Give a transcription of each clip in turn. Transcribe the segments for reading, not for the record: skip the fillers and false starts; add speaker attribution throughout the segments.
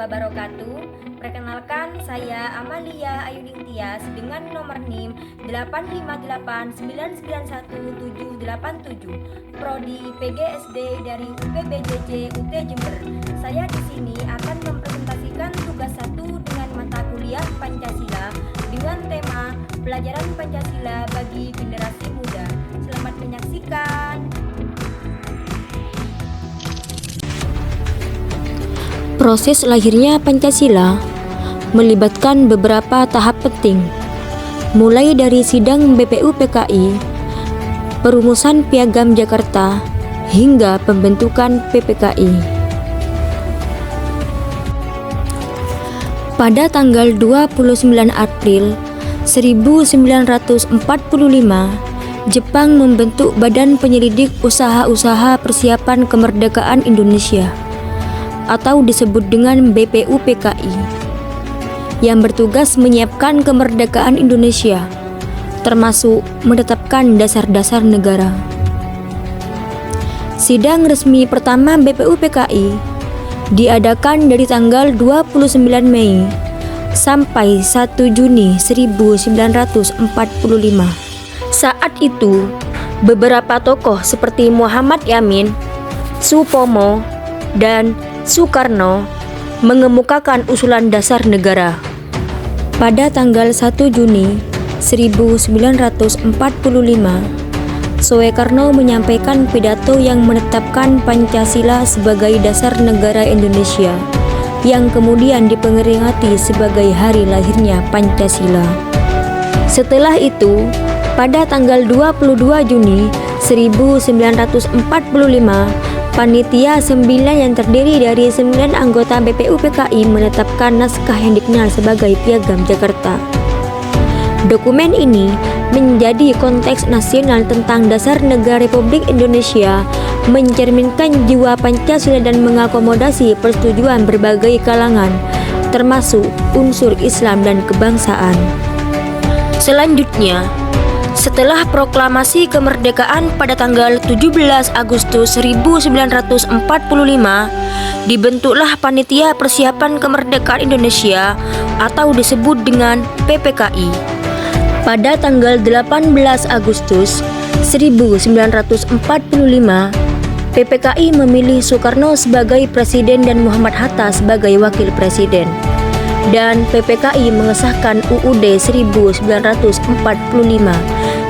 Speaker 1: wabarakatuh. Perkenalkan, saya Amalia Ayuding Tias dengan nomor NIM 858991787, Prodi PGSD dari UPBJJ UT Jember. Saya di sini akan mempresentasikan tugas 1 dengan mata kuliah Pancasila dengan tema Pelajaran Pancasila bagi Generasi Muda. Selamat menyaksikan.
Speaker 2: Proses lahirnya Pancasila melibatkan beberapa tahap penting, mulai dari sidang BPUPKI, perumusan Piagam Jakarta, hingga pembentukan PPKI. Pada tanggal 29 April 1945, Jepang membentuk Badan Penyelidik Usaha-Usaha Persiapan Kemerdekaan Indonesia atau disebut dengan BPUPKI, yang bertugas menyiapkan kemerdekaan Indonesia, termasuk menetapkan dasar-dasar negara. Sidang resmi pertama BPUPKI diadakan dari tanggal 29 Mei sampai 1 Juni 1945. Saat itu, beberapa tokoh seperti Muhammad Yamin, Supomo, dan Soekarno mengemukakan usulan dasar negara. Pada tanggal 1 Juni 1945, Soekarno menyampaikan pidato yang menetapkan Pancasila sebagai dasar negara Indonesia, yang kemudian diperingati sebagai hari lahirnya Pancasila. Setelah itu, pada tanggal 22 Juni 1945, Panitia 9 yang terdiri dari 9 anggota BPUPKI menetapkan naskah yang dikenal sebagai Piagam Jakarta. Dokumen ini menjadi konteks nasional tentang dasar negara Republik Indonesia, mencerminkan jiwa Pancasila dan mengakomodasi persetujuan berbagai kalangan, termasuk unsur Islam dan kebangsaan. Selanjutnya, setelah proklamasi kemerdekaan pada tanggal 17 Agustus 1945, dibentuklah Panitia Persiapan Kemerdekaan Indonesia atau disebut dengan PPKI. Pada tanggal 18 Agustus 1945, PPKI memilih Soekarno sebagai presiden dan Muhammad Hatta sebagai wakil presiden. Dan PPKI mengesahkan UUD 1945,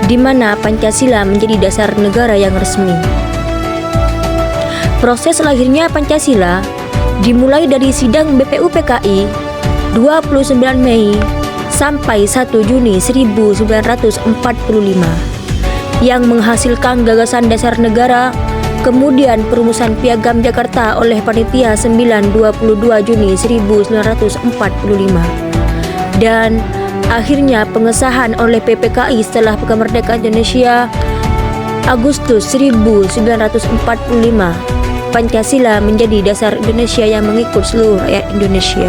Speaker 2: di mana Pancasila menjadi dasar negara yang resmi. Proses lahirnya Pancasila dimulai dari sidang BPUPKI 29 Mei sampai 1 Juni 1945 yang menghasilkan gagasan dasar negara, kemudian perumusan Piagam Jakarta oleh Panitia 9 22 Juni 1945, dan akhirnya pengesahan oleh PPKI setelah kemerdekaan Indonesia Agustus 1945. Pancasila menjadi dasar Indonesia yang mengikut seluruh rakyat Indonesia.